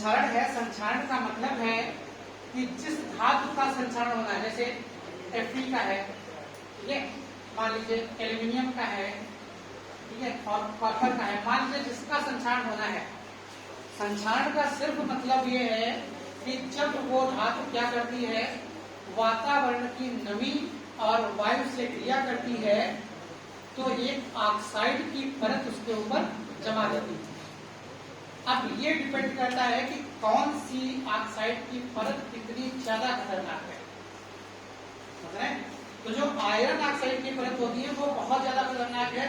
संक्षारण है, संक्षारण का मतलब है कि जिस धातु का संक्षारण होना है, जैसे Fe का है, ठीक है, मान लीजिए एल्यूमिनियम का है, ठीक है, और कॉपर का है, मान लीजिए जिसका संक्षारण होना है। संक्षारण का सिर्फ मतलब ये है कि जब वो धातु क्या करती है, वातावरण की नमी और वायु से क्रिया करती है तो एक ऑक्साइड की परत उसके ऊपर जमा जाती है। अब ये डिपेंड करता है कि कौन सी ऑक्साइड की परत कितनी ज्यादा खतरनाक है। तो जो आयरन ऑक्साइड की परत होती है वो बहुत ज्यादा खतरनाक है,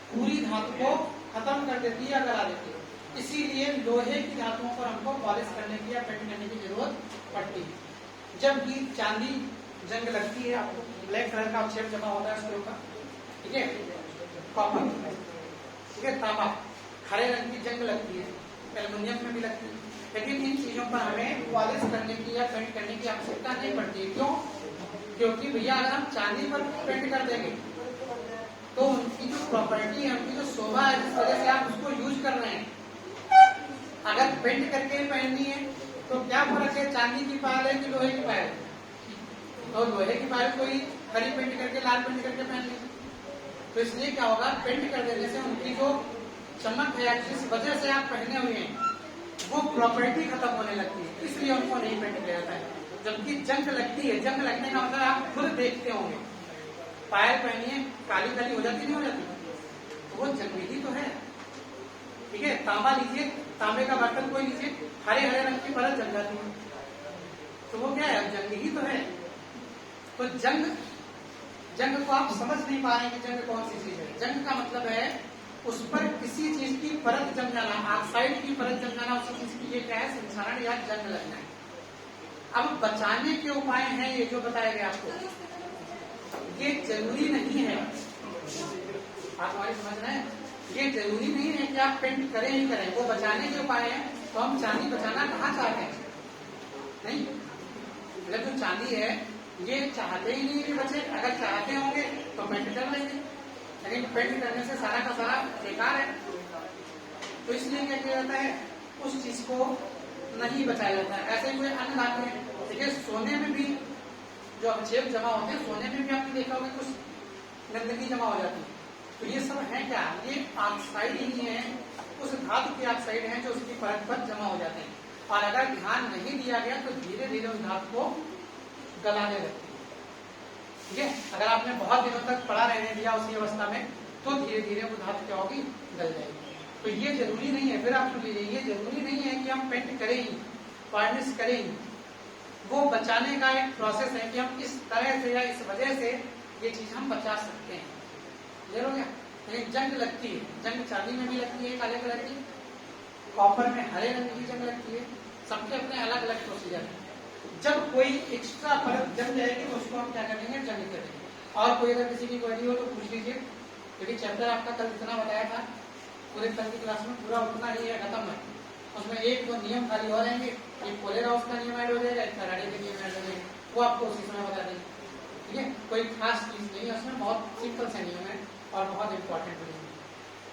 पूरी धातु को खत्म कर देती है, गला देती है। इसीलिए लोहे की धातुओं पर हमको पॉलिश करने की या पेंट करने की जरूरत पड़ती है। जब भी चांदी जंग लगती है, आपको ब्लैक कलर का अवक्षेप जमा होता है उसके ऊपर, ठीक है, कॉपर, ठीक है, तांबा, हरे रंग की जंग लगती है, एल्युमिनियम में भी लगती है, लेकिन इन चीजों पर हमें पॉलिश करने की या पेंट करने की आवश्यकता नहीं पड़ती है। क्यों? क्योंकि भैया अगर हम चांदी पर पेंट कर देंगे तो उनकी जो प्रॉपर्टी है, उनकी जो शोभा है, जिस वजह से आप उसको यूज कर रहे हैं, अगर पेंट करके पहननी है तो क्या फर्क है, चांदी की पायल है कि लोहे की पायल? तो लोहे की पायल कोई हरी पेंट करके लाल पेंट करके पहन लेगी। तो इसलिए क्या होगा, पेंट कर देने से उनकी जो चमक है, जिस वजह से आप पहने हुए हैं, वो प्रॉपर्टी खत्म होने लगती है, इसलिए उनको नहीं पेंट किया जाता है। जबकि जंग लगती है, जंग लगने का मतलब आप खुद देखते होंगे, पायल पहनिए काली काली हो जाती नहीं हो जाती, तो वो जंग ही तो है, ठीक है। तांबा लीजिए, तांबे का बर्तन कोई लीजिए, हरे हरे रंग की परत जल जाती है, तो वो क्या है, जंग ही तो है। तो जंग को आप समझ नहीं पा रहे हैं कि जंग कौन सी चीज है। जंग का मतलब है उस पर किसी चीज की परत जम जाना, ऑक्साइड की परत जम जाना, उसी चीज की ये क्या है, संक्षारण या जंग लगना है। अब बचाने के उपाय हैं ये जो बताए गए आपको, ये जरूरी नहीं है, आप हमारी समझ रहे हैं, ये जरूरी नहीं है कि आप पेंट करें ही करें, वो बचाने के उपाय हैं। तो हम चांदी बचाना कहाँ चाहते हैं? नहीं, मतलब जो चांदी है ये चाहते ही नहीं कि बचे। अगर चाहते होंगे तो पेंट कर लेंगे, लेकिन पेंट करने से सारा का सारा बेकार है। तो इसलिए क्या किया जाता है, उस चीज को नहीं बचाया जाता है। ऐसे ही कोई अन्य धातु है, देखिए सोने में भी जो अवक्षेप जमा होते हैं, सोने में भी आपने देखा होगा कुछ गंदगी जमा हो जाती है। तो ये सब है क्या, ये ऑक्साइड ही है, उस धातु के ऑक्साइड है जो उसकी परत पर जमा हो जाते हैं। और अगर ध्यान नहीं दिया गया तो धीरे धीरे उस धातु को गलाने लगती है, ठीक है। अगर आपने बहुत दिनों तक पड़ा रहने दिया उसी अवस्था में तो धीरे धीरे वो धातु क्या होगी, गल जाएगी। तो ये जरूरी नहीं है, फिर आप सुन लीजिए, ये जरूरी नहीं है कि हम पेंट करें ही, वार्निश करें ही। वो बचाने का एक प्रोसेस है कि हम इस तरह से या इस वजह से ये चीज हम बचा सकते हैं। क्लियर हो गया? लेकिन जंग लगती है, जंग चांदी में भी लगती है काले कलर की, कॉपर में हरे रंग की जंग लगती है, सबके अपने अलग अलग प्रोसीजर है। जब कोई एक्स्ट्रा परत जम जाएगी तो उसको हम क्या करेंगे, जंग करेंगे। और कोई अगर किसी की क्वेरी हो तो पूछ लीजिए, क्योंकि चैप्टर आपका कल जितना बताया था पूरे कल की क्लास में पूरा उतना ही है, खत्म है। उसमें एक दो नियम खाली और रहेंगे, एक पोलेराउस का नियम ऐड हो जाएगा, एक फैराडे के नियम ऐड हो जाएंगे, वो आपको उसी समय बता देंगे, ठीक है। कोई खास चीज नहीं है उसमें, बहुत सिंपल से नियम है और बहुत इंपॉर्टेंट नियम है।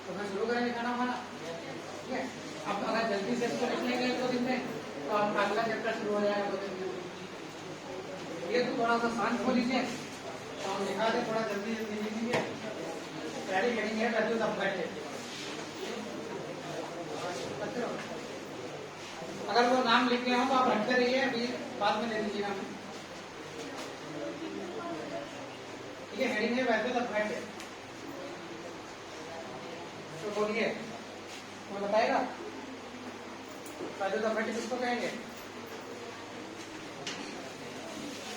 तो मैं शुरू करेंगे खाना खाना, ठीक है। अब अगर जल्दी से इसको लिख लेंगे 2 दिन में तो आपका अगला चैप्टर शुरू हो जाएगा 2 दिन में। ये तो थोड़ा सा शांत हो लीजिए और लिखा दे, थोड़ा जल्दी जल्दी लिखेंगे, तैयारी करेंगे, वैल्यूज ऑफ बैठे। अगर वो नाम लिख गए हो तो आप रखते रहिए, अभी बाद में ले लीजिएगा, ठीक है। हेडिंग है वैल्यूज ऑफ बैठे, तो बोलिए, वो बताएगा वैल्यूज ऑफ बैठे किसको कहेंगे,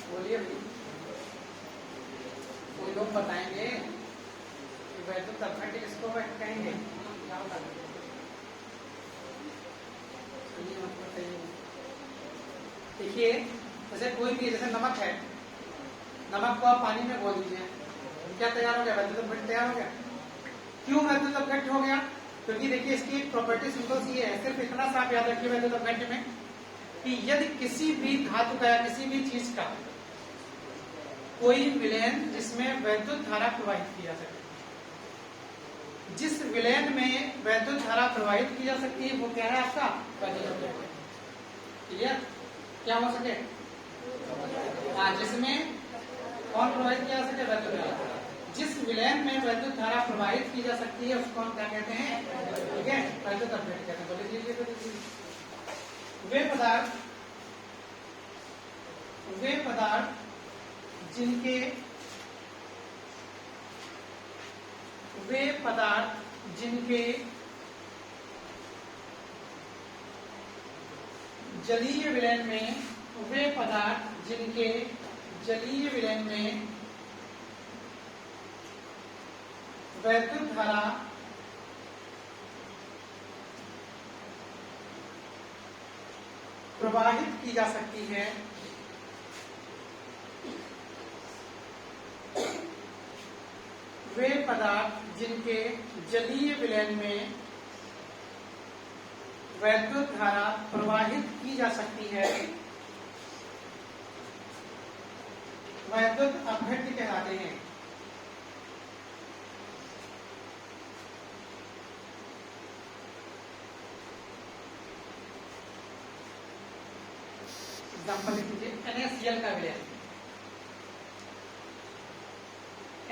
बोलिए। कोई लोग बताएंगे कि वैल्यूज ऑफ बैठे किसको कहेंगे, क्या होता है? देखिए, जैसे कोई भी, जैसे नमक है, नमक को आप पानी में घोल दीजिए, क्या तैयार हो गया, वैल्यूज ऑफ बैठे तैयार हो गया। क्यों वैल्यूज ऑफ बैठे हो गया? क्योंकि देखिए इसकी एक प्रॉपर्टी सिंपल सी है, सिर्फ इतना सा आप याद रखिए वैल्यूज ऑफ बैठे में कि यदि किसी भी धातु का या किसी भी चीज का कोई विलयन जिसमें वैद्युत धारा प्रवाहित की जा सके, जिस विलयन में वैद्युत धारा प्रवाहित की जा सकती है वो क्या है आपका वैद्युत धारा। क्लियर? क्या हो सके? हाँ, जिसमें कौन प्रवाहित किया जा सके? वैद्युत धारा। जिस विलयन में वैद्युत धारा प्रवाहित की जा सकती है उसको हम क्या कहते हैं? ठीक है, वैद्युत अपघट्य कहते हैं। बोले लीजिए वे पदार्थ जिनके जलीय विलयन में वैद्युत धारा प्रवाहित की जा सकती है, वे पदार्थ जिनके जलीय विलयन में वैद्युत धारा प्रवाहित की जा सकती है, वैद्युत अपघट्य कहलाते हैं। एग्जाम्पल लिख लीजिए, NaCl का विलयन,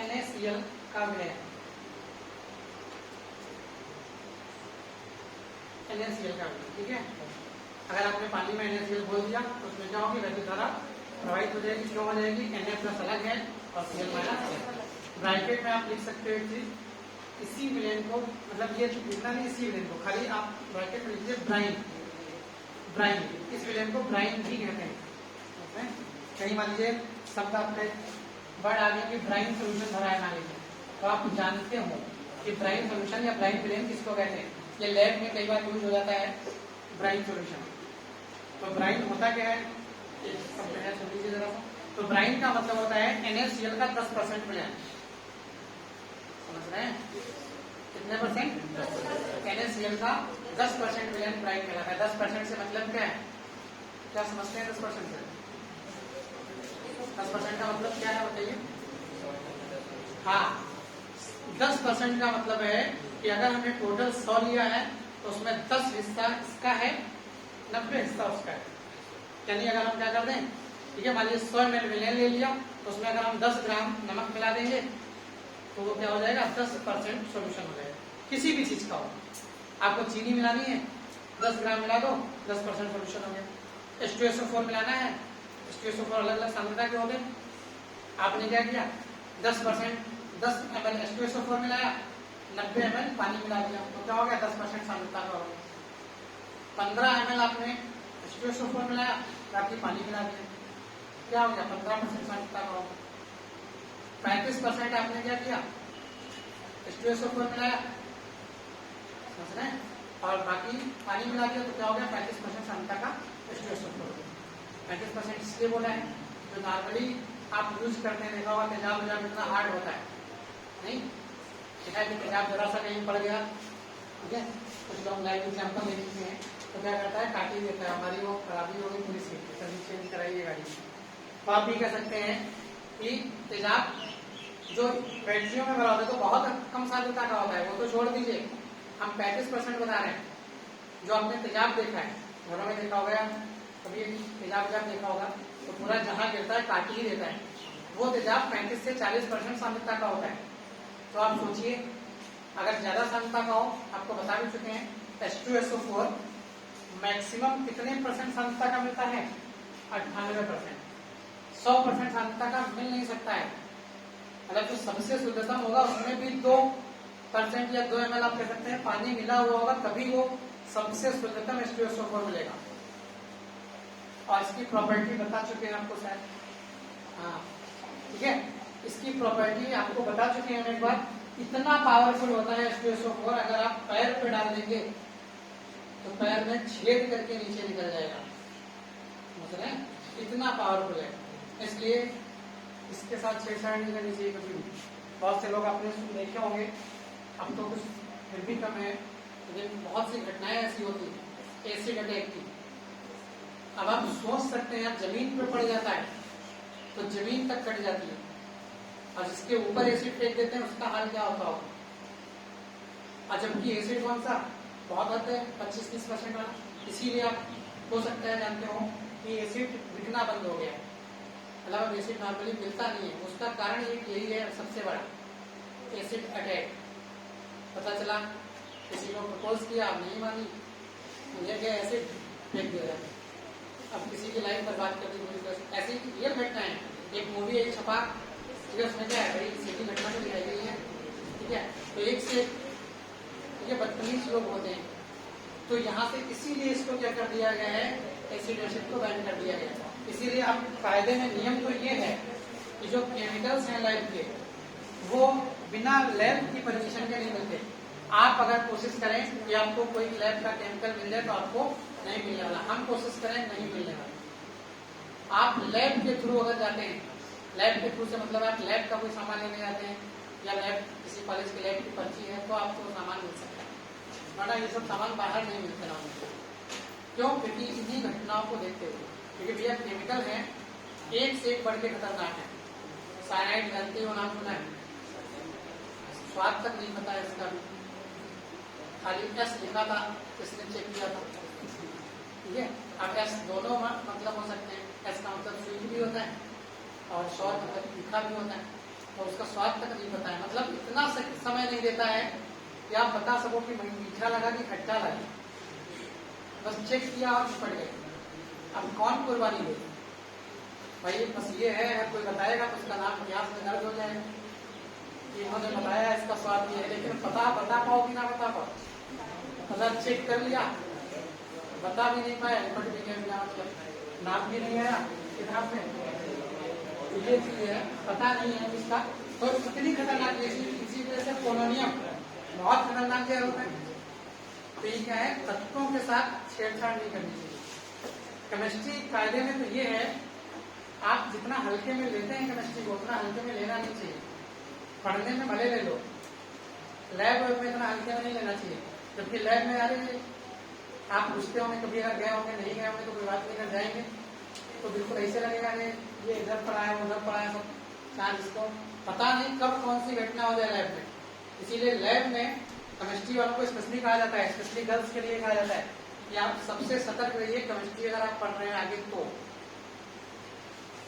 NaCl का विलयन, NaCl का विलयन, ठीक है। अगर आपने पानी में NaCl घोल दिया तो उसमें क्या होगी? वैद्युत धारा प्रवाहित हो जाएगी। क्यों हो जाएगी? Na प्लस अलग है और Cl माइनस है। ब्रैकेट में आप लिख सकते हो एक चीज, इसी विलयन को, मतलब ये लिखना नहीं, इसी विलयन को खाली आप ब्रैकेट में लिखिए ब्राइन। इस विलयन को ब्राइन भी कहते हैं। कहीं मान लीजिए शब्द आपने वर्ड आगे की ब्राइन सोल्यूशन भरा है मान लीजिए, तो आप जानते हो कि ब्राइन सोल्यूशन या ब्राइन विलयन किसको कहते हैं। ये लैब में कई बार यूज हो जाता है ब्राइन सोल्यूशन। तो ब्राइन होता क्या है? सुन लीजिए जरा सा। तो ब्राइन का मतलब होता है NaCl का 10% विलयन। समझ रहे हैं? कितने परसेंट? NaCl का 10% विलयन ब्राइन कहलाता है। 10% से मतलब क्या है? क्या समझते हैं 10% से? 10% का मतलब क्या है बताइए? हाँ, 10% का मतलब है कि अगर हमने टोटल 100 लिया है तो उसमें 10 हिस्सा इसका है, 90 हिस्सा उसका है। यानी अगर हम क्या कर दें, ठीक है, मान लीजिए 100 ml विलयन ले लिया तो उसमें अगर हम 10 ग्राम नमक मिला देंगे तो वो क्या हो जाएगा? 10% सोल्यूशन हो जाएगा, किसी भी चीज का हो। आपको चीनी मिलानी है, 10 ग्राम मिला दो, 10% सोल्यूशन हो गया। H2SO4 मिलाना है, H2SO4 अलग अलग सांद्रता के हो गए। आपने क्या किया? 10 ml H2SO4 मिलाया, 90 ml पानी मिला दिया, तो क्या हो गया? 10% सांद्रता का हो गया। 15 ml आपने H2SO4 मिलाया, बाकी पानी मिला दिया, क्या हो गया? 15% सांद्रता का हो गया। 35% आपने क्या किया? H2SO4 मिलाया, समझ रहे हैं, और बाकी पानी मिला दिया, तो क्या हो गया? 35% सांद्रता का H2SO4। 35% इसलिए बोला है, जो नॉर्मली आप यूज करते हैं देखा होगा तेजाब इतना हार्ड होता है नहीं, देखा है कि तेजाब जरा सा कहीं पड़ गया, ठीक है, कुछ लोग लाइव एग्जाम्पल ले चुके हैं, तो क्या करता है? काट ही देता है। हमारी वो खराबी हो गई पूरी सीट, सर्विस चेंज कराइए गाड़ी। तो आप भी कह सकते हैं कि तेजाब जो बैटरियों में भरा होता है तो बहुत कम सांद्रता का होता है, वो तो छोड़ दीजिए, हम 35% बता रहे हैं। जो आपने तेजाब देखा है, घरों में देखा होगा, कभी तेजाब जब देखा होगा तो पूरा जहां गिरता है काट ही देता है, वो तेजाब 35 से 40% सांद्रता का होता है। तो आप सोचिए, अगर ज्यादा सांद्रता का हो, आपको बता भी चुके हैं, H2SO4 मैक्सिमम कितने परसेंट सांद्रता का मिलता है? 98%। 100% सांद्रता का मिल नहीं सकता है। मतलब जो सबसे शुद्धतम होगा उसमें भी 2% या 2 ml आप कह सकते हैं पानी मिला हुआ होगा, तभी वो सबसे शुद्धतम H2SO4 मिलेगा। और इसकी प्रॉपर्टी बता चुके हैं आपको शायद, हाँ ठीक है, इसकी प्रॉपर्टी आपको बता चुके हैं एक बार। इतना पावरफुल होता है H2SO4, अगर आप पैर पे डाल देंगे तो पैर में छेद करके नीचे निकल जाएगा, समझ रहे हैं? इतना पावरफुल है, इसलिए इसके साथ छेड़छाड़ नहीं करनी चाहिए कभी भी। बहुत से लोग आपने देखे होंगे, अब तो कुछ फिर भी कम है, लेकिन बहुत सी घटनाएं ऐसी होती है एसिड अटैक की। अब आप सोच सकते हैं, जमीन पे पड़ जाता है तो जमीन तक कट जाती है, और जिसके ऊपर एसिड फेंक देते हैं उसका हाल क्या होता होगा। और जबकि एसिड कौन सा बहुत होता है? 25-30% वाला। इसीलिए आप हो सकता है जानते हो कि एसिड बिकना बंद हो गया है, मतलब अब एसिड नॉर्मली मिलता नहीं है। उसका कारण एक यही है सबसे बड़ा, एसिड अटैक। पता चला किसी को प्रपोज किया, आप नहीं मानी, मुझे क्या एसिड फेंक दिया जाता, अब किसी की लाइफ बर्बाद कर दी पूरी तरह से। ऐसी रियल घटना है। एक मूवी है छपा, ठीक है, उसमें क्या है, बड़ी सीधी घटना तो दिखाई गई है, ठीक है। तो एक से ये बदतमीज लोग होते हैं, तो यहाँ से इसीलिए इसको क्या कर दिया गया है, एसिड एसिड को बैन कर दिया गया है। इसीलिए अब कायदे में नियम तो ये है कि जो केमिकल्स हैं लैब के, वो बिना लैब की परमिशन के नहीं मिलते। आप अगर कोशिश करें कि आपको कोई लैब का केमिकल मिल जाए तो आपको नहीं मिलने वाला, हम कोशिश करें नहीं मिलने वाला। आप लैब के थ्रू अगर जाते हैं, लैब के थ्रू से मतलब आप लैब का कोई सामान लेने जाते हैं या लैब किसी कॉलेज के लैब की पर्ची है तो आपको सामान मिल सकता है, वरना ये सब सामान बाहर नहीं मिलते ना। क्यों? क्योंकि इन्हीं घटनाओं को देखते हुए, क्योंकि भैया केमिकल है एक से एक बढ़ के खतरनाक है। साइनाइड जानते हो, नाम सुना है, स्वाद तक नहीं पता है इसका, खाली एस लिखा था, किसने चेक किया था, ठीक है। अब एस दोनों मतलब हो सकते हैं, एस का मतलब स्वीट भी होता है और शॉर्ट मतलब तीखा भी होता है, तो उसका स्वाद तक नहीं पता है, मतलब इतना समय नहीं देता है कि आप बता सको कि मीठा लगा कि खट्टा लगा, बस चेक किया और निपट गए। अब कौन कुर्बानी दे भाई, बस ये है कोई बताएगा तो उसका नाम इतिहास में दर्ज हो जाएगा कि इन्होंने बताया इसका स्वाद ये है, लेकिन बता पाओ कि ना बता पाओ, अगर चेक कर लिया बता भी नहीं पाया, निपट भी गया, बिना मतलब नाम भी नहीं आया किताब में, तो ये चीज है, पता नहीं है इसका। तो कितनी खतरनाक है, इसी वजह से पोलोनियम बहुत खतरनाक जहर होता है। तो ये क्या है, तत्वों के साथ छेड़छाड़ नहीं करनी चाहिए। केमिस्ट्री कायदे में तो ये है, आप जितना हल्के में लेते हैं केमिस्ट्री को उतना हल्के में लेना नहीं चाहिए। पढ़ने में भले ले लो, लैब में इतना हल्के में नहीं लेना चाहिए। जबकि लैब में यार आप पूछते होंगे, कभी अगर गए होंगे नहीं गए होंगे तो कोई बात नहीं, कर जाएंगे तो बिल्कुल ऐसे लगेगा ये इधर पढ़ा है उधर पढ़ा है, सब चाहे इसको पता नहीं कब कौन सी घटना हो जाए लैब में। इसीलिए लैब में केमिस्ट्री वालों को स्पेशली कहा जाता है, स्पेशली गर्ल्स के लिए कहा जाता है कि आप सबसे सतर्क रहिए केमिस्ट्री अगर आप पढ़ रहे हैं आगे तो,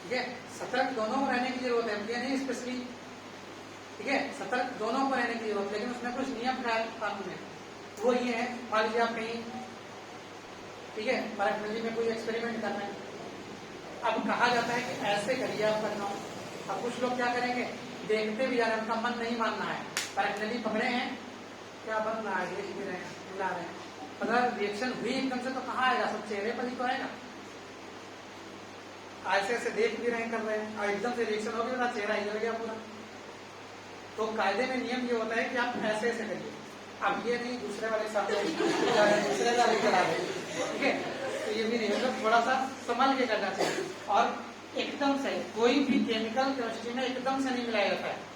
ठीक है। सतर्क दोनों को रहने की जरूरत है, ये नहीं स्पेशली, ठीक है, सतर्क दोनों को रहने की जरूरत है, लेकिन उसमें कुछ नियम कानून है। वो ये है, मान लीजिए आप कहीं, ठीक है, बायोटेक्नोलॉजी में कोई एक्सपेरिमेंट कर रहे हैं, अब कहा जाता है कि ऐसे करिए आप करना। अब कुछ लोग क्या करेंगे, देखते भी यार उनका मन नहीं मानना है, बायोटेक्नोलॉजी पकड़े हैं, क्या बन रहा है, देख भी रहे हैं, मिला रहे हैं, अगर रिएक्शन हुई एकदम से तो कहाँ आएगा, सब चेहरे पर ही तो आएगा। ऐसे ऐसे देख भी रहे कर रहे हैं और एकदम से रिएक्शन हो गया, चेहरा हिल गया पूरा। तो कायदे में नियम ये होता है कि आप ऐसे ऐसे करिए, अब ये नहीं दूसरे वाले सामने दूसरे का लेकर आ गए, ठीक है। तो ये भी नहीं, मतलब थोड़ा सा संभल के करना चाहिए। और एकदम से कोई भी केमिकल केमिस्ट्री में एकदम से नहीं मिलाया जाता है।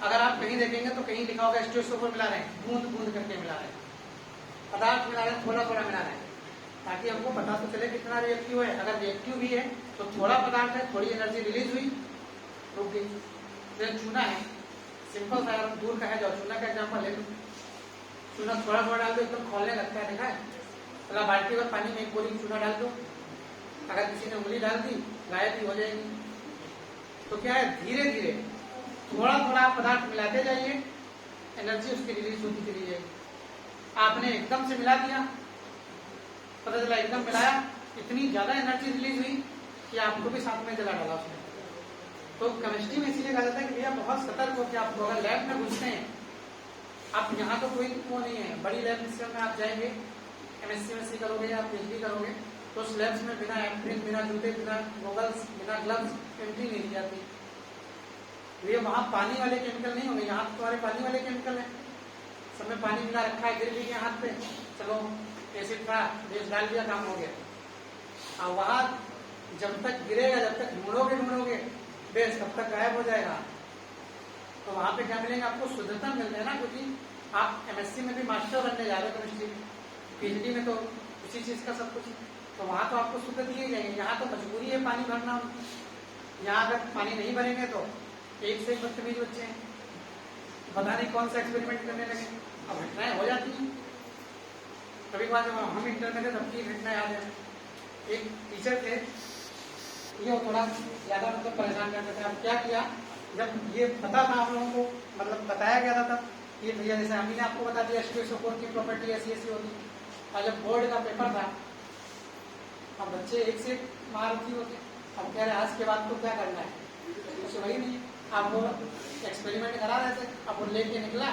अगर आप कहीं देखेंगे तो कहीं लिखा होगा H2SO4 मिला रहे हैं, बूंद बूंद करके मिला रहे हैं, पदार्थ मिला रहे हैं, थोड़ा थोड़ा मिला रहे हैं, ताकि हमको पता तो चले कितना रिएक्टिव है। अगर रिएक्टिव भी है तो थोड़ा पदार्थ है, थोड़ी एनर्जी रिलीज हुई, रुक गई। फिर चूना है, सिंपल सा दूर का है, जो चूना का एग्जाम्पल ले लो, चूना थोड़ा थोड़ा डाल दो एकदम खोलने लगता है, देखा है, अगर बाल्टी और पानी में एक बोरी चूना डाल दो, अगर किसी ने उंगली डाल दी गायब ही हो जाएगी। तो क्या है, धीरे धीरे थोड़ा थोड़ा पदार्थ मिलाते जाइए, एनर्जी उसकी रिलीज होती चली जाएगी। आपने एकदम से मिला दिया, पता चला एकदम मिलाया, इतनी ज्यादा एनर्जी रिलीज हुई कि आपको भी साथ में जला डाला उसने। तो केमिस्ट्री में इसीलिए कहा जाता है कि भैया बहुत सतर्क हो कि आपको अगर लैब में घुसते हैं, आप यहाँ तो कोई वो नहीं है, बड़ी लैब में आप जाएंगे, MSc करोगे या PhD करोगे, तो उस लैब्स में बिना एप्रिन, बिना जूते, बिना गॉगल्स, बिना ग्लव्स एंट्री नहीं दी जाती। ये वहाँ पानी वाले केमिकल नहीं होंगे, यहाँ तुम्हारे पानी वाले केमिकल है, सब में पानी मिला रखा है, गिर भी गया हाथ पे, चलो एसिड था, बेस डाल दिया, काम हो गया। और वहाँ जब तक गिरेगा, जब तक ढूंढोगे बेस तब तक गायब हो जाएगा। तो वहाँ पे क्या मिलेगा आपको, शुद्धता मिल है ना, क्योंकि आप MSc में भी मास्टर बनने जा रहे हो केमिस्ट्री, PhD में तो उसी चीज का सब कुछ, तो वहाँ तो आपको शुद्ध दिए जाएंगे। यहाँ तो मजबूरी है पानी भरना, यहाँ अगर पानी नहीं भरेंगे तो एक से एक बदतमीज बच्चे हैं, पता नहीं कौन सा एक्सपेरिमेंट करने लगे, अब घटनाएं हो जाती हैं। कभी कभार जब हम इंटर में थे तब की घटना याद है। एक टीचर थे, ये थोड़ा ज्यादा मतलब परेशान करते थे। अब क्या किया, जब ये पता था आप लोगों को, मतलब बताया गया था तब, ये भैया जैसे अभी ने आपको बता दिया H2SO4 की प्रॉपर्टी ऐसी ऐसी होती। और जब बोर्ड का पेपर था, अब बच्चे एक से मारती होते। अब कह रहे आज के बाद तो क्या करना है, कुछ वही नहीं। अब वो एक्सपेरिमेंट करा रहे थे, अब वो लेके निकला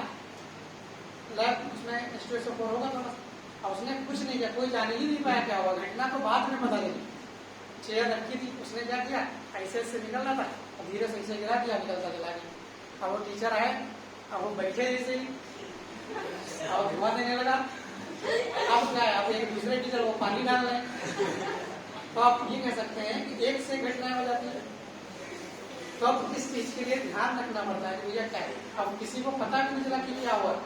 लैब, उसमें H2SO4 होगा तो बस। अब उसने कुछ नहीं किया, कोई जान ही नहीं पाया क्या हुआ, घटना तो बाद में पता लगी। चेयर रखी थी, उसने क्या किया, ऐसे से निकल रहा था, धीरे से ऐसे गिरा दिया, निकलता चला गया। अब वो टीचर आए, अब वो बैठे जैसे ही, अब धुआं देने लगा। अब क्या है, अब एक दूसरे टीचर वो पानी डाल रहे हैं। तो आप ये कह सकते हैं कि एक से घटनाएं हो जाती है। तो अब इस चीज के लिए ध्यान रखना पड़ता है कि भैया क्या है। अब किसी को पता भी नहीं चला कि क्या हुआ,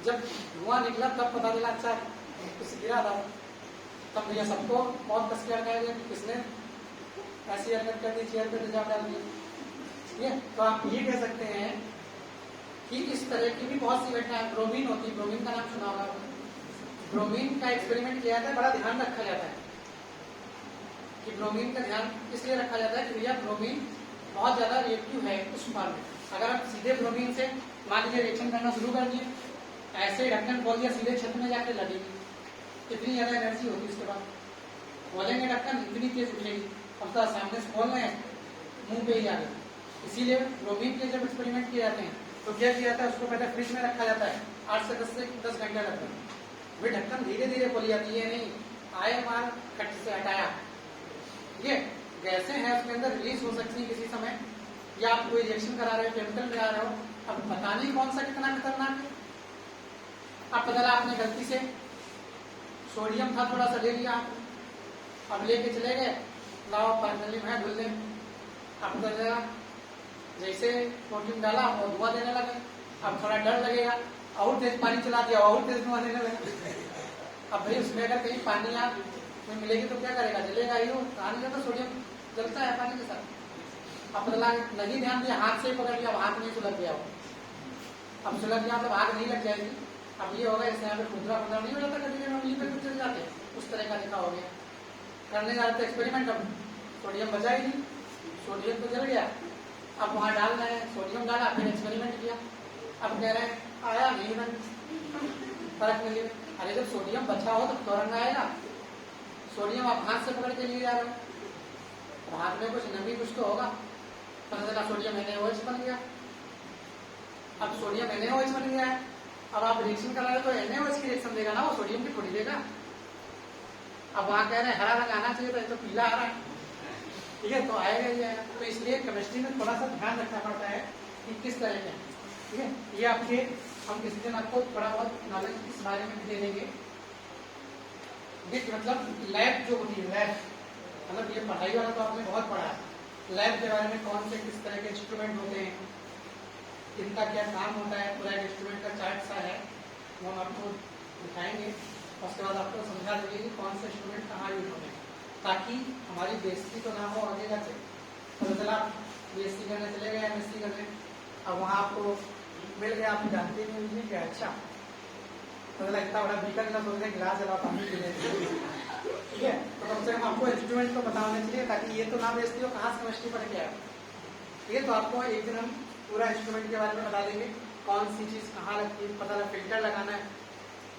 जब धुआं निकला तब पता चला अच्छा कुछ गिरा था। तब भैया सबको बहुत कस के अटकाया गया कि किसने ऐसी हरकत कर दी, चेयर पे तेजाब डाल दिया। ठीक है, तो आप ये कह सकते हैं कि इस तरह की भी बहुत सी घटनाएं। ब्रोमीन होती है, ब्रोमीन का नाम सुना होगा। ब्रोमीन का एक्सपेरिमेंट किया जाता है, बड़ा ध्यान रखा जाता है कि ब्रोमीन का ध्यान इसलिए रखा जाता है कि भैया ब्रोमीन बहुत ज्यादा रिएक्टिव है उस फॉर्म में। अगर आप सीधे ब्रोमीन से मान लीजिए रिएक्शन करना शुरू कर दिए, ऐसे ढक्कन खोल दिया, सीधे छत में जाकर लगेगी, कितनी ज्यादा एनर्जी होगी। उसके बाद खोलेंगे ढक्कन, इतनी तेज उठेगी। अब तो सामने से खोल रहे हैं, मुंह पे ही आ गई। इसीलिए ब्रोमीन के जब एक्सपेरिमेंट किए जाते हैं तो क्या किया जाता है, उसको पहले फ्रिज में रखा जाता है 8 से 10 घंटे लगते हैं। वे ढक्कन धीरे धीरे खोली जाती है, नहीं आए मार कट से हटाया। ये गैसें हैं उसके अंदर, रिलीज हो सकती है किसी समय, या आप कोई रिएक्शन करा रहे हो, केमिकल मिला रहे हो, अब पता नहीं कौन सा कितना खतरनाक है। अब पता चला आपने गलती से सोडियम था थोड़ा सा ले लिया, अब लेके चले गए, लाओ पर्सनली मैं धुल लें। अब पता चला जैसे प्रोटीन डाला और धुआं देने लगे। अब थोड़ा डर लगेगा, और तेज पानी चला दिया और तेज धुआं देने लगा। अब भाई उसमें अगर कहीं पानी आप में मिलेगी तो क्या करेगा, जलेगा ही। पानी का तो सोडियम जलता है पानी के साथ। अब पता नहीं ध्यान दिया, हाथ से पकड़ लिया, अब हाथ नहीं सुलग गया। अब सुलग गया मतलब आग नहीं लग जाएगी। अब ये होगा जैसे यहाँ पे खुदरा खुदरा नहीं हो जाता, कभी उंगली पे कुछ चल जाते, उस तरह का लिखा हो गया। करने जा रहे थे एक्सपेरिमेंट, अब सोडियम बचा ही नहीं, सोडियम तो जल गया। अब वहां डाल रहे हैं, सोडियम डाला, फिर एक्सपेरिमेंट किया। अब कह रहे हैं आया नहीं रंग, फर्क नहीं। अरे जब सोडियम बचा हो तो रंग आएगा। सोडियम आप हाथ से पकड़ के लिए जा रहे हो, हाथ में कुछ नमी कुछ तो होगा। पता चला सोडियम NaOH बन गया। अब सोडियम NaOH बन गया है, अब आप रिएक्शन करा रहे तो NaOH की रिएक्शन देगा ना, वो सोडियम की थोड़ी देगा। अब वहां कह रहे हैं हरा रंग आना चाहिए था, तो पीला आ रहा है। ठीक है, तो आएगा ही आएगा। तो इसलिए केमिस्ट्री में थोड़ा सा ध्यान रखना पड़ता है कि किस तरह के। ठीक है, ये आपके हम किसी दिन आपको थोड़ा बहुत नॉलेज इस बारे में दे देंगे। मतलब लैब जो होती है, लैब मतलब ये पढ़ाई वाला तो आपने बहुत पढ़ा है। लैब के बारे में कौन से किस तरह के इंस्ट्रूमेंट होते हैं, इनका क्या काम होता है, पूरा इंस्ट्रूमेंट का चार्ट सा है, वो हम आपको दिखाएंगे। उसके बाद आपको समझा देंगे कि कौन से इंस्ट्रूमेंट कहाँ यूज होते हैं, ताकि हमारी बेइज्जती तो ना हो आगे जाके। तो चला BSc करने चले गए, MSc करने, अब वहाँ आपको मिल गया, आप जानते नहीं मुझे क्या। अच्छा तो इतना बड़ा बीकर ना सोच रहे गिलास जला पानी पी लेते। ठीक है, तो कम से कम आपको इंस्ट्रूमेंट तो पता होना चाहिए, ताकि ये तो ना बेइज्जती हो कहाँ से केमिस्ट्री पढ़ के आया। ठीक है, तो आपको एक दिन हम पूरा इंस्ट्रूमेंट के बारे में बता देंगे, कौन सी चीज कहाँ लगती है। पता लगा फिल्टर लगाना है,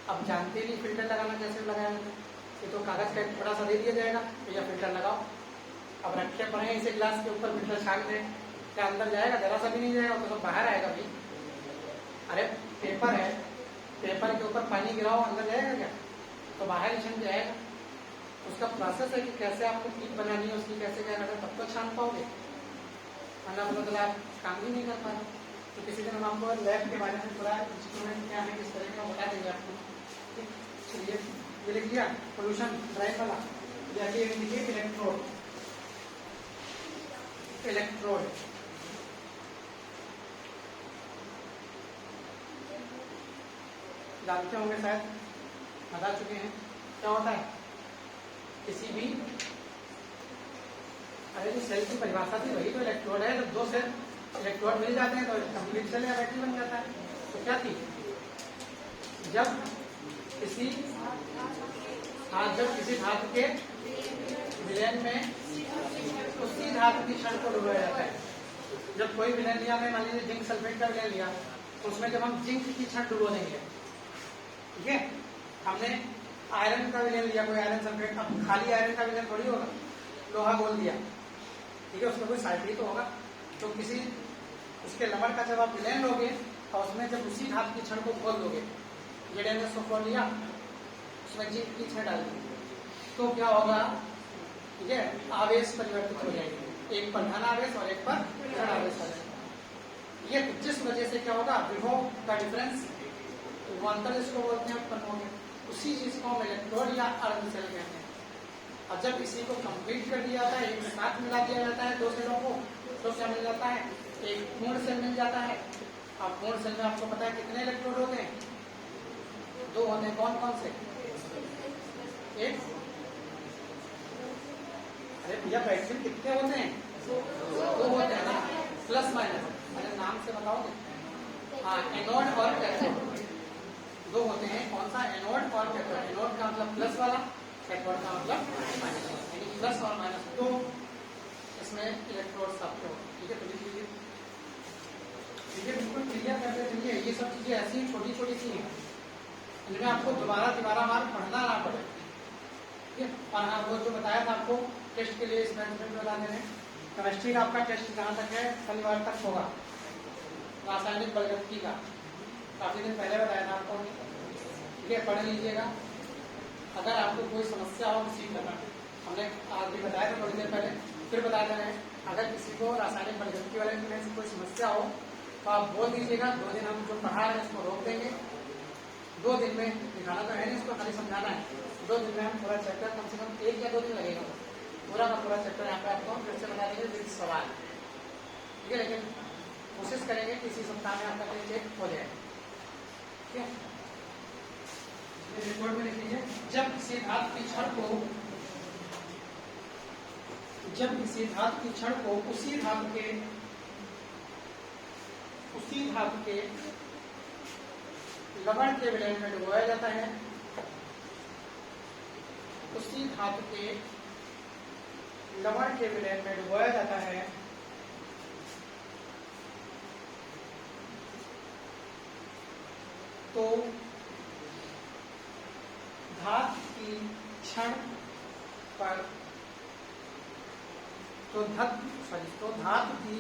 अब जानते नहीं फिल्टर लगाना कैसे लगाया जाता है। ये तो कागज का थोड़ा सा दे दिया जाएगा, भैया फिल्टर लगाओ। अब रखे पड़े हैं इसे गिलास के ऊपर, फिल्टर छान दें, क्या अंदर जाएगा? जरा सा भी नहीं जाएगा, तो सब बाहर आएगा भाई। अरे पेपर है, पेपर के ऊपर पानी गिराओ, अंदर जाएगा क्या? तो बाहर ही छन जाएगा। उसका प्रोसेस है कि कैसे आपको टीप बनानी है उसकी, कैसे क्या करना, तब तो छान पाओगे, वरना पता चला आप काम भी नहीं कर पा रहे। तो किसी दिन हम आपको लैब के बारे में पूरा इंस्ट्रूमेंट क्या है किस तरह का बता देंगे आपको। चलिए ये लिख लिया पोल्यूशन ड्राइव वाला, जाके लिखिए इलेक्ट्रोड। इलेक्ट्रोड जानते होंगे शायद, बता चुके हैं क्या होता है। किसी भी अरे जो सेल की परिभाषा थी वही तो इलेक्ट्रोड है। जब दो सेल इलेक्ट्रोड मिल जाते हैं तो कंप्लीट सेल या बैटरी बन जाता है। तो क्या थी, जब किसी हाँ, जब किसी धातु के विलयन में उसी धातु की क्षण को डुबाया जाता है। जब कोई विलयन लिया, मैं मान लीजिए जिंक सल्फेट का विलयन लिया, तो उसमें जब हम जिंक की क्षण डुबो देंगे, ठीक है, हमने आयरन का विलयन लिया, कोई आयरन सल्फेट, अब खाली आयरन का विलयन थोड़ी होगा, लोहा घोल दिया, ठीक है, उसमें कोई साइड तो होगा, तो किसी उसके लवण का जब आप विलयन लोगे और उसमें जब उसी धातु की क्षण को खोल दोगे, जेडएनएस को खोल लिया, उसमें जिंक की क्षण डाल दी, तो क्या होगा, ठीक है, आवेश परिवर्तित हो जाएंगे, एक पर धन आवेश और एक पर ऋण आवेश आ जाएगा। ये जिस वजह से क्या होगा, विभव का डिफरेंस, विभवांतर जिसको बोलते हैं, उत्पन्न हो गया। उसी चीज को हम इलेक्ट्रोड या अर्ध सेल कहते हैं। और जब इसी को कंप्लीट कर दिया जाता है, एक साथ मिला दिया जाता है दो सेलों को, तो क्या मिल जाता है, एक पूर्ण सेल मिल जाता है। अब पूर्ण सेल में आपको पता है कितने इलेक्ट्रोड होते हैं, दो होते हैं। कौन कौन से? एक, अरे भैया बैटरी कितने होते हैं, दो होते हैं ना, प्लस माइनस, अरे नाम से बताओगे, हाँ, एनोड और कैथोड दो होते हैं। कौन सा? एनोड और कैथोड। एनोड का मतलब प्लस वाला, कैथोड का मतलब माइनस वाला, यानी प्लस और माइनस दो इसमें इलेक्ट्रोड आपके होते हैं। ठीक है, तो लिख लीजिए, ठीक है, बिल्कुल क्लियर करते चलिए। ये सब चीजें ऐसी छोटी छोटी सी हैं, इनमें आपको दोबारा बार पढ़ना ना पड़े, ठीक है। और हाँ, वो जो बताया था आपको टेस्ट के लिए, इस मैनेजमेंट में बता दे रहे हैं, केमिस्ट्री का आपका टेस्ट जहाँ तक है शनिवार तक होगा, रासायनिक बलगति का, काफी दिन पहले बताया था आपको, ठीक है, पढ़ लीजिएगा। अगर आपको कोई समस्या हो किसी प्रकार, हमने आज भी बताया था थोड़ी देर पहले, फिर बता दे रहे हैं, अगर किसी को रासायनिक बलगति वाले में से कोई समस्या हो तो आप बोल दीजिएगा, 2 दिन हम जो पढ़ा रहे हैं उसको रोक देंगे, 2 दिन में दिखाना तो है नहीं, उसको खाली समझाना है। 2 दिन में हम पूरा चैप्टर, कम से कम 1 या 2 दिन लगेगा, पूरा का पूरा चैप्टर यहाँ पे आपको फिर से बता देंगे विद सवाल, ठीक है। लेकिन कोशिश करेंगे कि इसी सप्ताह में आपका चेक हो जाए, ठीक है। रिपोर्ट में लिख लीजिए, जब किसी धातु की क्षण को उसी धातु के लवण के विलयन में डुबोया जाता है, उसी धातु के लवण के विलयन में डुबोया जाता है, तो धातु की क्षण पर तो धातु की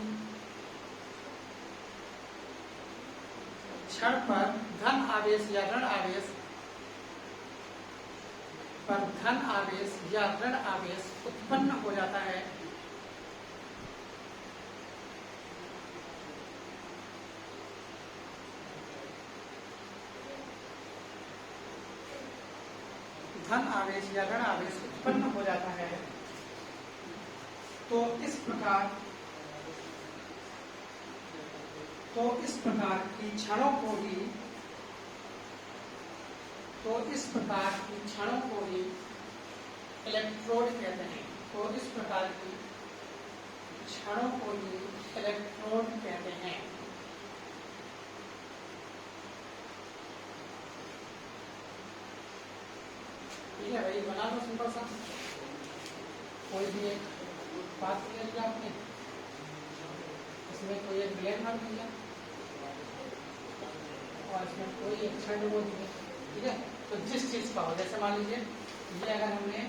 क्षण पर धन आवेश या ऋण आवेश उत्पन्न हो जाता है, धन आवेश या ऋण आवेश उत्पन्न हो जाता है। तो इस प्रकार की क्षणों को ही इलेक्ट्रोड कहते हैं। तो इस प्रकार की क्षणों को ही इलेक्ट्रोड कहते हैं। ठीक है भाई, बना लो सिंपल सा, कोई भी एक बात क्लियर किया आपने, इसमें कोई एक विलयन मार दिया और इसमें कोई एक क्षण वो दिया, ठीक है। तो जिस चीज का हो, जैसे मान लीजिए ये अगर हमने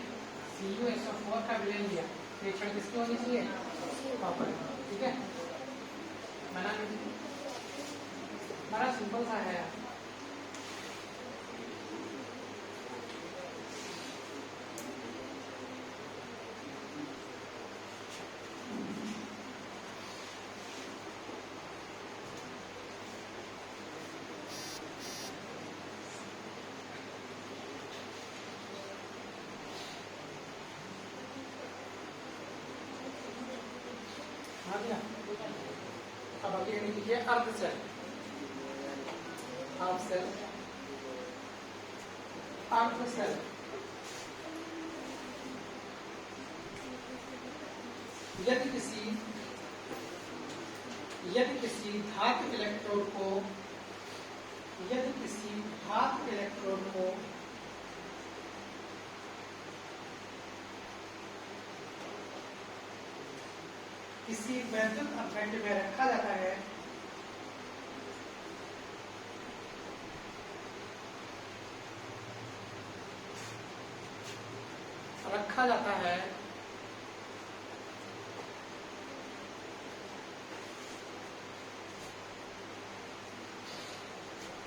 CuSO4 का विलयन लिया, तो ये क्षण किसकी होनी चाहिए, कॉपर, ठीक है। बना लीजिए, बड़ा सिंपल सा है यार। अब अभी लिखिए अर्ध सेल, अर्ध सेल, अर्ध सेल। यदि किसी धातु इलेक्ट्रोड को किसी वैद्युत अपघट्य में रखा जाता है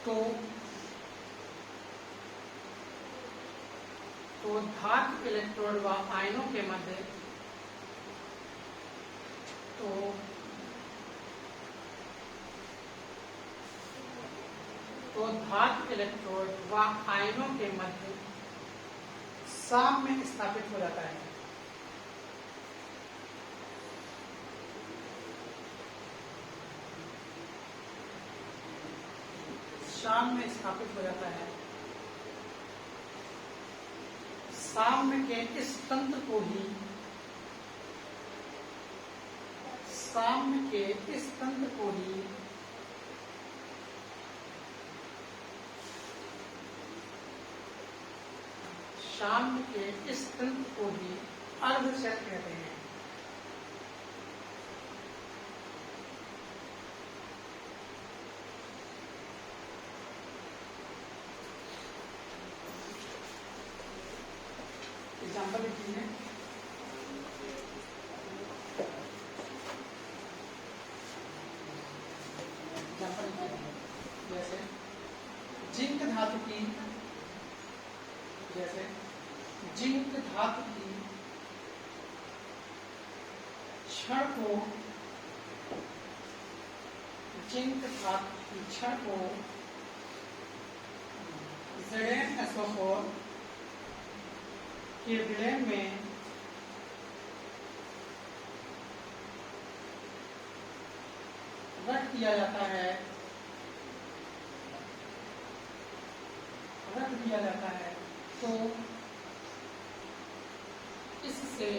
तो धातु इलेक्ट्रोड व आयनों के मध्य तो धातु इलेक्ट्रोड व आयनों के मध्य साम्य स्थापित हो जाता है। साम्य स्थापित हो जाता है। साम्य के इस तंत्र को ही साम्य के इस तंत्र को ही साम्य के इस तंत्र को ही अर्धशैल कहते हैं। एग्जाम्पल लिखिए। जैसे जिंक धातु की क्षण को ZnSO4 के विलयन में रख दिया जाता है तो इससे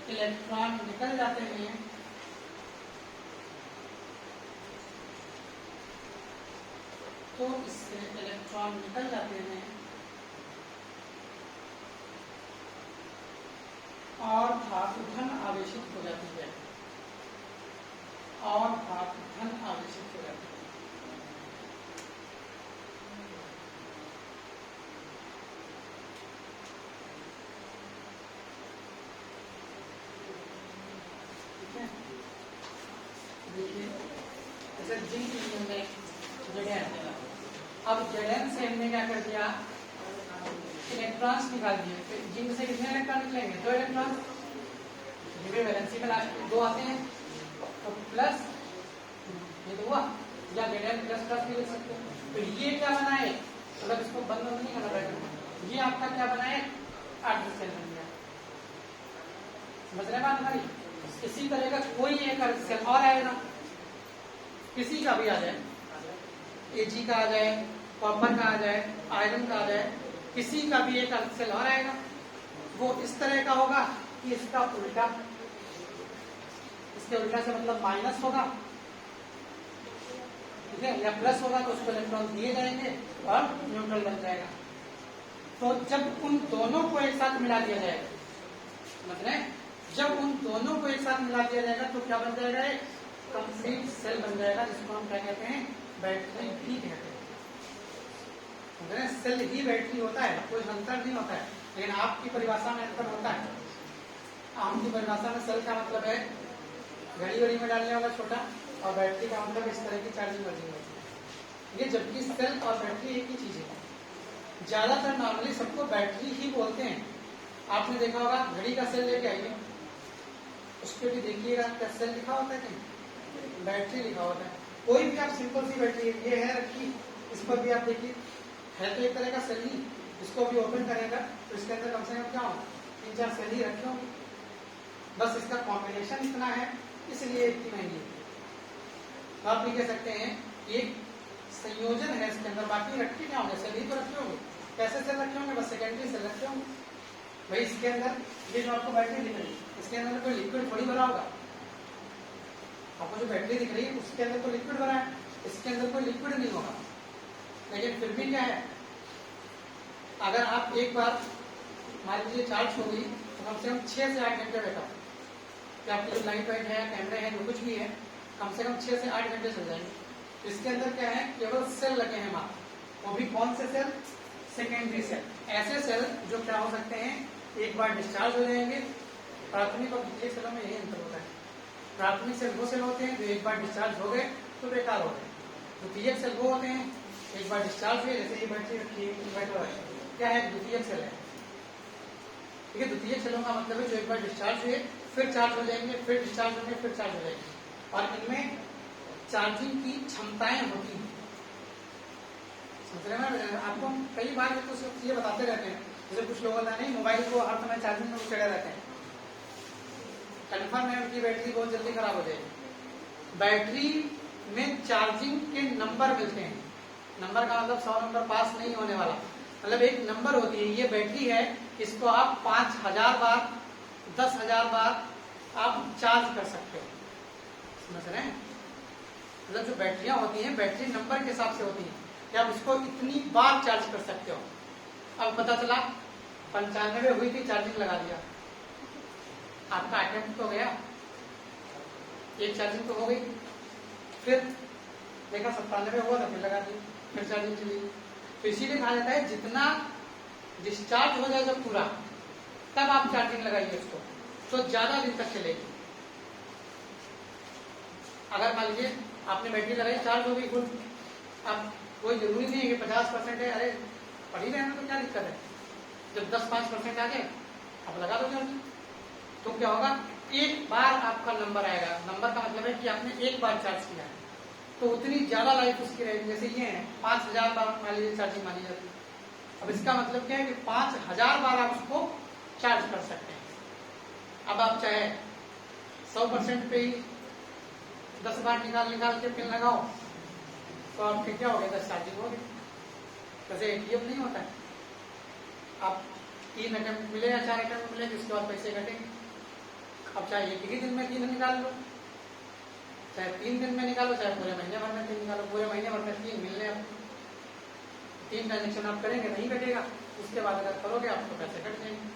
इलेक्ट्रॉन निकल जाते हैं और धातु धन आवेशित हो जाती है ठीक है। देखिए जैसे जिंक में Zn, अब Zn से हमने क्या कर दिया, इलेक्ट्रॉन्स निकाल दिए। तो जिंक से कितने इलेक्ट्रॉन निकलेंगे? 2 इलेक्ट्रॉन। वैलेंसी में लास्ट 2 आते हैं तो प्लस ये तो हुआ, या Zn प्लस प्लस भी लिख सकते हो। तो ये क्या बनाए, मतलब इसको बंद नहीं करना पड़ेगा, ये आपका क्या बनाए, अर्धशैल बन गया। समझ रहे बात हमारी? इसी तरह का कोई एक अर्धशैल और आएगा, किसी का भी आ जाए, Ag का आ जाए, कॉपर का आ जाए, आयरन का आ जाए, किसी का भी एक अर्धशैल और आएगा। वो इस तरह का होगा कि इसका उल्टा, इसके उल्टा से मतलब माइनस होगा, ठीक है, या प्लस होगा तो उसको इलेक्ट्रॉन दिए जाएंगे और न्यूट्रल बन जाएगा। तो जब उन दोनों को एक साथ मिला दिया जाएगा, मतलब जब उन दोनों को एक साथ मिला दिया जाएगा तो क्या बन जाएगा, एक कंप्लीट सेल बन जाएगा, जिसको हम क्या कहते हैं, बैटरी भी कहते हैं। सेल ही बैटरी होता है, कोई अंतर नहीं होता है, लेकिन आपकी परिभाषा में अंतर होता है। आपकी परिभाषा में सेल का मतलब है घड़ी वड़ी में डालने वाला छोटा, और बैटरी का मतलब इस तरह की चार्जिंग वर्जिंग होती है। ये जबकि सेल और बैटरी एक ही चीज है। ज्यादातर नॉर्मली सबको बैटरी ही बोलते हैं। आपने देखा होगा घड़ी का सेल लेके आइए, उस पर भी देखिएगा क्या सेल लिखा होता है, कहीं बैटरी लिखा होता है। कोई भी आप सिंपल सी बैटरी ये है रखी, इस पर भी आप देखिए है तो एक तरह का सेल ही, इसको भी ओपन करेगा तो इसके अंदर कम से कम क्या हो, 3-4 सेल ही रखे होंगे, बस इसका कॉम्बिनेशन इतना है इसलिए इतनी महंगी है। तो आप भी कह सकते हैं एक संयोजन है इसके अंदर, बाकी रखे क्या होंगे, सेल ही तो रखे होंगे। कैसे सेल रखे होंगे, बस सेकेंडरी सेल रखे होंगे। भाई इसके अंदर ये जो आपको बैटरी दिख रही है, इसके अंदर कोई लिक्विड थोड़ी भरा होगा। आपको जो बैटरी दिख रही है उसके अंदर तो लिक्विड भरा है, इसके अंदर कोई लिक्विड नहीं होगा। लेकिन फिर भी क्या है, अगर आप एक बार मान लीजिए चार्ज हो गई तो कम से कम 6 से 8 घंटे बैकअप, कि आपकी जो लाइट वाइट है, कैमरे हैं, जो कुछ भी है, कम से कम 6 से 8 घंटे चल जाएंगे। तो इसके अंदर क्या है, केवल सेल लगे हैं मात्र, वो भी कौन से सेल, सेकेंडरी सेल, ऐसे सेल जो क्या हो सकते हैं, एक बार डिस्चार्ज हो जाएंगे। प्राथमिक और द्वितीय सेलों में यही अंतर होता है। प्राथमिक सेल वो सेल होते हैं जो एक बार डिस्चार्ज हो गए तो बेकार हो गए, द्वितीय सेल वो होते हैं एक बार डिस्चार्ज हुए, जैसे ये बैटरी रखी है, इन्वर्टर है, क्या है, द्वितीय सेल है। ठीक है, द्वितीय सेलों का मतलब है जो एक बार डिस्चार्ज हुए फिर चार्ज हो जाएंगे, फिर डिस्चार्ज होंगे, फिर चार्ज हो जाएंगे, और इनमें चार्जिंग की क्षमताएं होती हैं। समझ रहे हैं? आपको कई बार तो चीजें बताते रहते हैं, जैसे कुछ लोग होता है नहीं, मोबाइल को हर समय चार्जिंग में चढ़े रहते हैं, कन्फर्म है उनकी बैटरी बहुत जल्दी खराब हो जाएगी। बैटरी में चार्जिंग के नंबर मिलते हैं, नंबर का मतलब 100 नंबर पास नहीं होने वाला, मतलब एक नंबर होती है, ये बैटरी है, इसको आप 5000 बार 10,000 बार आप चार्ज कर सकते हो। समझ रहे हैं? मतलब जो बैटरियां होती हैं, बैटरी नंबर के हिसाब से होती हैं कि आप इसको इतनी बार चार्ज कर सकते हो। अब पता चला 95 हुई थी, चार्जिंग लगा दिया, आपका अटेम्प्ट तो गया, एक चार्जिंग तो हो गई, फिर देखा 97 हुआ था, फिर लगा दी, फिर चार्जिंग चली। तो इसीलिए कहा जाता है जितना डिस्चार्ज हो जाए जब पूरा, तब आप चार्जिंग लगाइए उसको, तो ज्यादा दिन तक चलेगी। अगर मान लीजिए आपने बैटरी लगाई, चार्ज हो गई फुल, अब कोई जरूरी नहीं है कि 50% है, अरे पड़ ही रहना तो क्या दिक्कत है, जब 10-5% आ गए अब लगा दो चार्जिंग, तो क्या होगा, एक बार आपका नंबर आएगा, नंबर का मतलब है कि आपने एक बार चार्ज किया है, तो उतनी ज्यादा लाइफ उसकी रहेगी। जैसे ये है 5000 बार मान लीजिए चार्जिंग मानी जाती है, अब इसका मतलब क्या है कि 5000 बार आप उसको चार्ज कर सकते हैं। अब आप चाहे 100% पे ही 10 बार निकाल के पिन लगाओ, तो आपके क्या हो गया, 10 चार्जिंग हो गई। जैसे एटीएम नहीं होता है, आप 3 अटेम्प्ट मिले या 4 अटेम्प्ट मिले, इसके बाद पैसे कटेंगे। अब चाहे एक ही दिन में 3 निकाल लो, चाहे 3 दिन में निकालो, चाहे पूरे महीने भर में 3 निकालो, पूरे महीने भर में 3 मिलने आपको, 3 ट्रांजेक्शन आप करेंगे नहीं कटेगा, उसके बाद अगर करोगे आपको पैसे कट जाएंगे।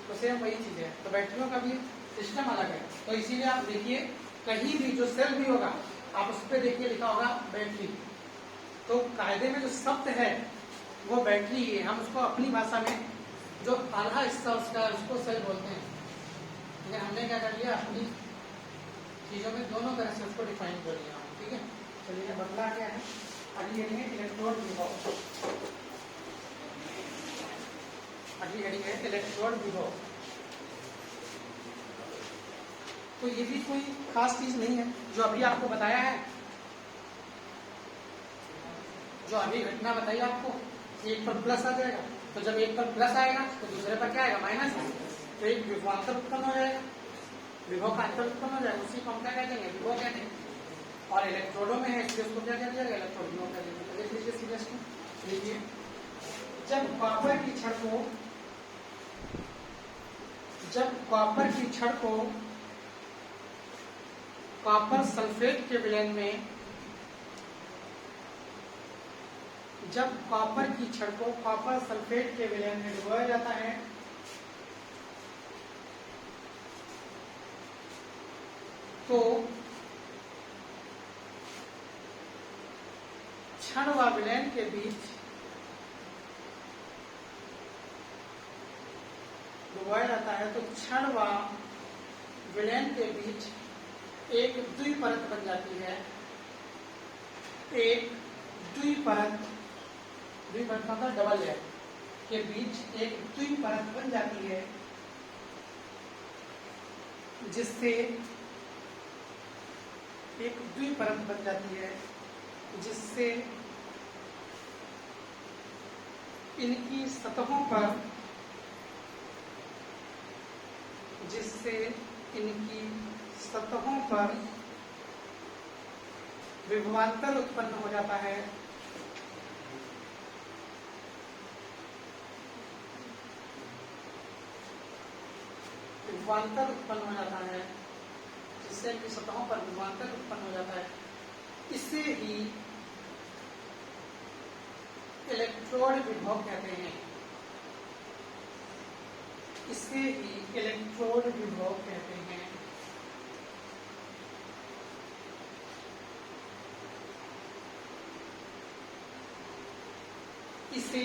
तो सेम वही चीज है, तो बैटरियों का भी सिस्टम अलग है। तो इसीलिए आप देखिए कहीं भी जो सेल भी होगा आप उस पर देखिए लिखा होगा बैटरी, तो कायदे में जो शब्द है वो बैटरी है, हम उसको अपनी भाषा में जो आधा हिस्सा उसका उसको सेल बोलते हैं, लेकिन हमने क्या कर लिया, अपनी चीजों में दोनों तरह से उसको डिफाइन कर लिया। ठीक है, चलिए बदला क्या है, अगली हेडिंग है इलेक्ट्रोड विभव, अगली हेडिंग है इलेक्ट्रोड विभव। तो ये भी कोई खास चीज नहीं है, जो अभी आपको बताया है, जो अभी घटना बताई आपको, एक पर प्लस आ जाएगा, तो जब एक पर प्लस आएगा तो दूसरे पर क्या आएगा, माइनस, तो एक विभवांतर उत्पन्न हो जाएगा, विभव का अंतर उत्पन्न हो जाएगा, उसी को हम क्या कहते हैं, विभव कहते हैं। और इलेक्ट्रोडों में है इसलिए उसको क्या कह दिया गया, इलेक्ट्रोड विभव कह दिया। देख लीजिए सीरियस को, देखिए जब कॉपर की छड़ को कॉपर सल्फेट के विलयन में, जब कॉपर की छड़ को कॉपर सल्फेट के विलयन में डुबोया जाता है तो क्षण व विलयन के बीच डुबोया जाता है, तो क्षण व विलयन के बीच एक द्विपरत बन जाती है, एक द्विपरत मतलब डबल लेयर के बीच एक द्विपरत बन जाती है, जिससे एक द्विपरत बन जाती है, जिससे इनकी सतहों पर विभवांतर उत्पन्न हो जाता है, विभवांतर उत्पन्न हो जाता है, जिससे इनकी सतहों पर विभवांतर उत्पन्न हो जाता है। इसे ही इलेक्ट्रोड विभव कहते हैं। इसे ही इलेक्ट्रोड विभव कहते हैं। इसे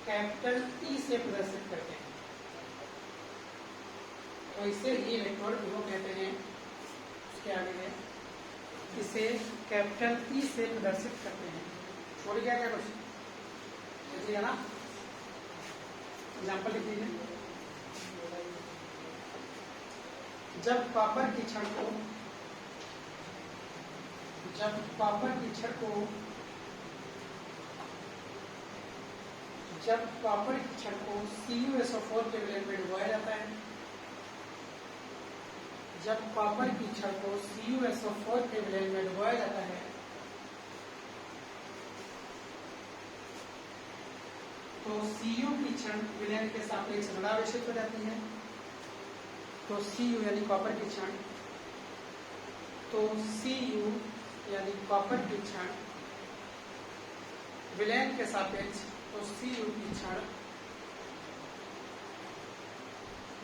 कैपिटल ई से प्रदर्शित करते हैं, तो इसे ही इलेक्ट्रोड विभव कहते हैं। उसके आगे है, इसे कैपिटल ई से प्रदर्शित करते हैं। छोड़ गया क्या कुछ? लिखिएगा ना, एग्जाम्पल लिख लीजिए। जब कॉपर की छड़ को CuSO4 के विलयन में डुबाया जाता है, जब कॉपर की छड़ को CuSO4 के विलयन में डुबाया जाता है तो Cu की छड़ विलयन के सापेक्ष ऋणावेशित हो जाती है। तो Cu यानी कॉपर की छड़, तो Cu यानी कॉपर की छड़ विलयन के सापेक्ष, तो Cu की छड़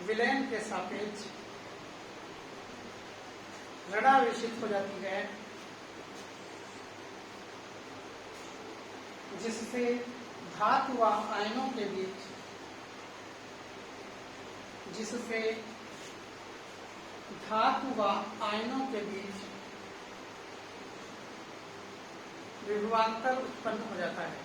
विलयन के सापेक्ष ऋणावेशित हो जाती है, जिससे धातु व आयनों के बीच विभवांतर उत्पन्न हो जाता है,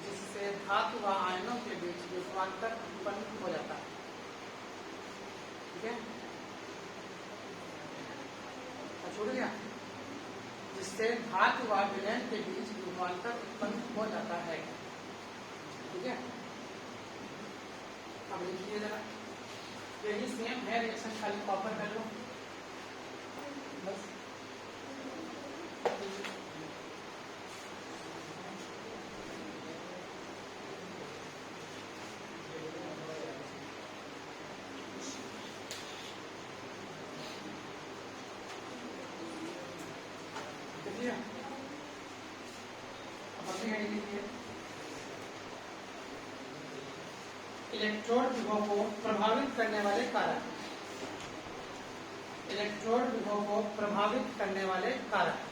जिससे धातु व आयनों के बीच विभवांतर उत्पन्न हो जाता है। ठीक है, छूट गया? जिससे धातु व विलयन के बीच विभवांतर उत्पन्न हो जाता है। ठीक है, अब लिखिए जरा, यही सेम है रिएक्शन, खाली कॉपर कर लो बस। इलेक्ट्रोड विभव को प्रभावित करने वाले कारक, इलेक्ट्रोड विभव को प्रभावित करने वाले कारक